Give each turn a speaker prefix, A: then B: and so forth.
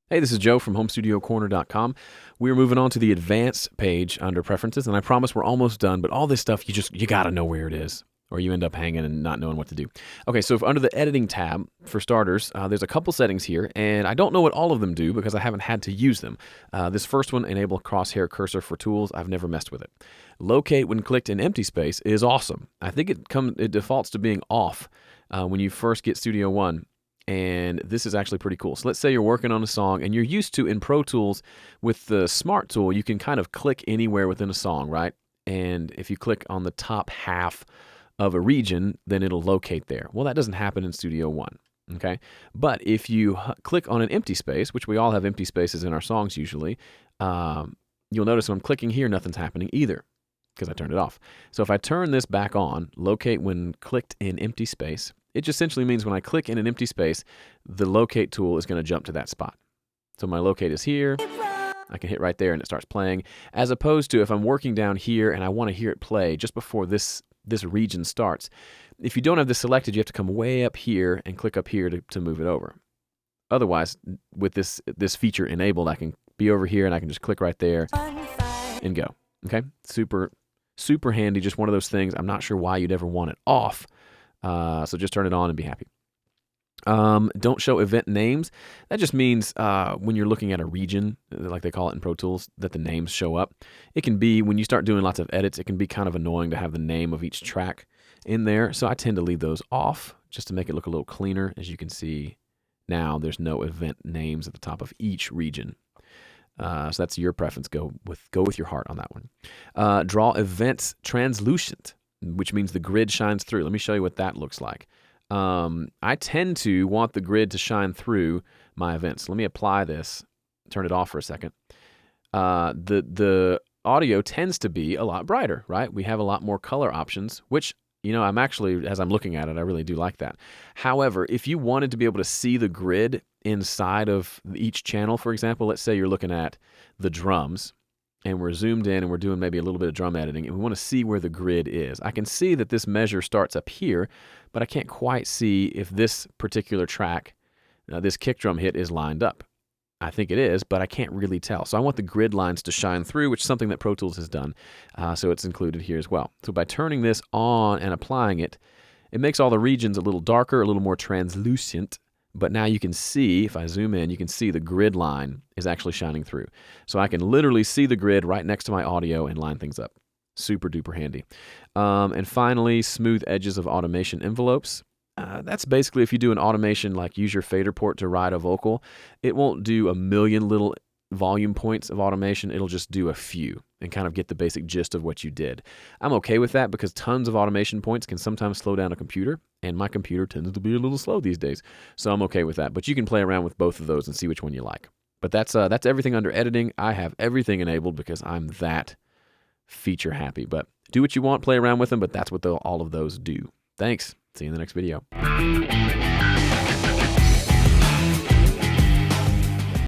A: Hey, this is Joe from HomeStudioCorner.com. We're moving on to the advanced page under preferences, and I promise we're almost done, but all this stuff, you gotta know where it is, or you end up hanging and not knowing what to do. Okay, so if under the editing tab, for starters, there's a couple settings here, and I don't know what all of them do because I haven't had to use them. This first one, enable crosshair cursor for tools, I've never messed with it. Locate when clicked in empty space is awesome. I think it defaults to being off when you first get Studio One. And this is actually pretty cool. So let's say you're working on a song and you're used to, in Pro Tools, with the Smart tool, you can kind of click anywhere within a song, right? And if you click on the top half of a region, then it'll locate there. Well, that doesn't happen in Studio One, okay? But if you click on an empty space, which we all have empty spaces in our songs usually, you'll notice when I'm clicking here, nothing's happening either because I turned it off. So if I turn this back on, locate when clicked in empty space, it just essentially means when I click in an empty space, the locate tool is going to jump to that spot. So my locate is here. I can hit right there and it starts playing. As opposed to if I'm working down here and I want to hear it play just before this region starts. If you don't have this selected, you have to come way up here and click up here to move it over. Otherwise, with this feature enabled, I can be over here and I can just click right there and go. Okay? Super, super handy. Just one of those things. I'm not sure why you'd ever want it off. So just turn it on and be happy. Don't show event names. That just means when you're looking at a region, like they call it in Pro Tools, that the names show up. It can be, when you start doing lots of edits, it can be kind of annoying to have the name of each track in there. So I tend to leave those off just to make it look a little cleaner. As you can see now, there's no event names at the top of each region. So that's your preference. Go with your heart on that one. Draw events translucent, which means the grid shines through. Let me show you what that looks like. I tend to want the grid to shine through my events. Let me apply this, turn it off for a second. The audio tends to be a lot brighter, right? We have a lot more color options, which, I'm actually, as I'm looking at it, I really do like that. However, if you wanted to be able to see the grid inside of each channel, for example, let's say you're looking at the drums, and we're zoomed in and we're doing maybe a little bit of drum editing, and we want to see where the grid is. I can see that this measure starts up here, but I can't quite see if this particular track, this kick drum hit, is lined up. I think it is, but I can't really tell. So I want the grid lines to shine through, which is something that Pro Tools has done, so it's included here as well. So by turning this on and applying it, it makes all the regions a little darker, a little more translucent, but now you can see, if I zoom in, you can see the grid line is actually shining through. So I can literally see the grid right next to my audio and line things up. Super duper handy. And finally, smooth edges of automation envelopes. That's basically if you do an automation, like use your fader port to ride a vocal, it won't do a million little volume points of automation. It'll just do a few and kind of get the basic gist of what you did. I'm okay with that because tons of automation points can sometimes slow down a computer, and my computer tends to be a little slow these days. So I'm okay with that. But you can play around with both of those and see which one you like. But that's everything under editing. I have everything enabled because I'm that feature happy. But do what you want, play around with them, but that's what all of those do. Thanks. See you in the next video.